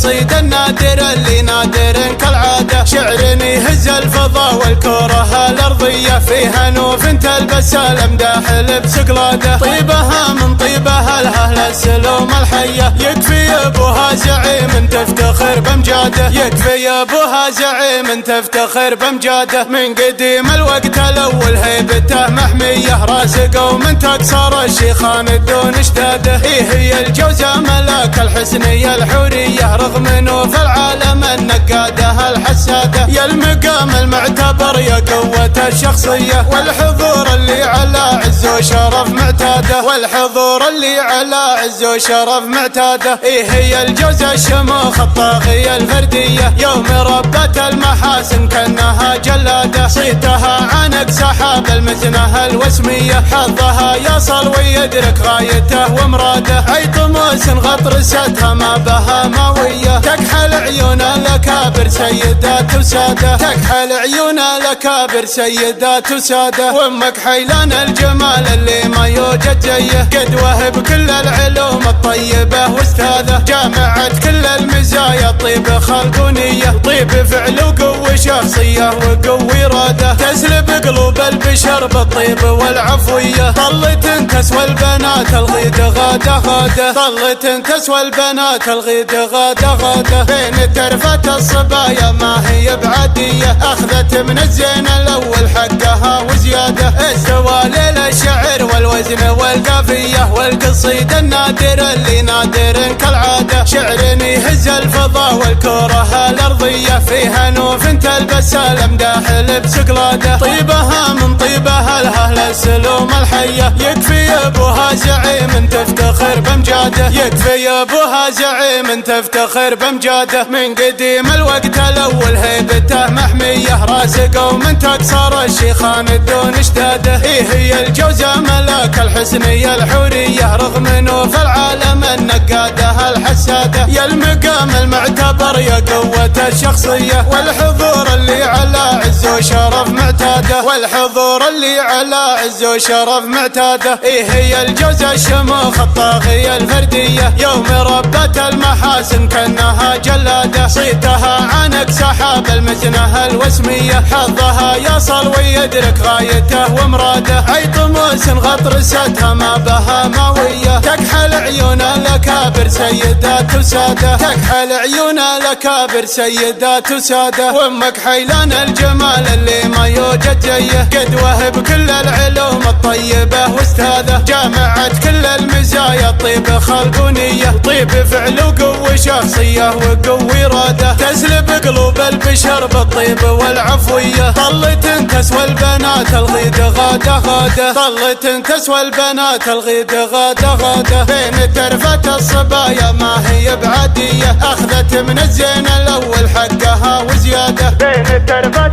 والقصيد النادر اللي نادر كالعادة، شعر يهز الفضاء والكرة الأرضية، فيها نوف تلبس الأمداح لبس قلادة، طيبها من طيبها الأهل السلوم الحية، يكفي أبوها زعيم تفتخر بامجاده، يكفي أبوها زعيم تفتخر بامجاده، من قديم الوقت الأول هيبته محمية، راس قوم تكسر الشيخان الدون اشتاده، هي الجوزة ملاك الحسنية الحورية، رغم نوف العالم النقاده الحساده، يا المقام المعتبر يا قوة الشخصية، والحضور اللي على عز وشرف معتاده، والحضور اللي على عز وشرف معتاده، هي الجوزة الشموخ الطاغية الفردية، يوم ربت المحاسن كأنها جلادة، صيتها عنق سحاب المزنة الوسمية، حظها يصل ويدرك غايته ومراده، عي طموس غطرستها ما بها ماوية، تكحل عيون الأكابر سيدات وسادة، تكحل عيون الأكابر سيدات وسادة، وامك حيلان الجمال اللي ما يوجد زيه، قدوه بكل العلوم الطيبة واستاذة، جامعت كل المزايا طيب خلقونية، طيب فعل وقوة شخصية وقوة إرادة، تسلب قلوب البشر بالطيب والعفوية، طلت تسوى البنات الغيد غادة غادة، طلت تسوى البنات الغيد غادة غادة، بين ترفة الصبايا ما هي بعادية، أخذت من الزين الأول حقها وزيادة، استوى ليل الشعر والوزن والقافية، والقصيد النادر اللي نادر كالعادة، شعر يهز الفضاء والكرة الأرضية، فيها نوف تلبس الأمداح لبس قلادة، طيبها من طيبها الأهل السلوم الحية، يكفي أبوها زعيم تفتخر بامجاده، يكفي أبوها زعيم تفتخر بامجاده، من قديم الوقت الأول هيبته محمية، راس قوم تكسر الشيخان الدون اشتاده، هي الجوزة ملاك الحسنية الحورية، رغم نوف العالم النقاده الحساده، يا المقام المعتبر يا قوة الشخصية، والحضور اللي على عز وشرف معتاده، والحضور اللي على عز وشرف معتاده، هي الجوزة الشموخ الطاغية الفردية، يوم ربت المحاسن كأنها جلادة، صيتها عنق سحاب المزنة الوسمية، حظها يصل ويدرك غايته ومراده، عي طموس غطرستها ما بها ماوية، تكحل عيون الأكابر سيدات وسادة، تكحل عيون الأكابر سيدات وسادة، وامك حيلان الجمال اللي ما يوجد زيه، قدوه بكل العلوم الطيبة واستاذة، جامعت كل المزايا طيب خلقونية، طيب فعل وقوة شخصية وقوة إرادة، تسلب قلوب البشر بالطيب والعفوية، طلت تسوى البنات الغيد غادة غادة، طلت تسوى البنات الغيد غادة غادة، بين ترفة الصبايا ما هي بعادية، أخذت من الزين الأول حقها وزيادة، بين ترفة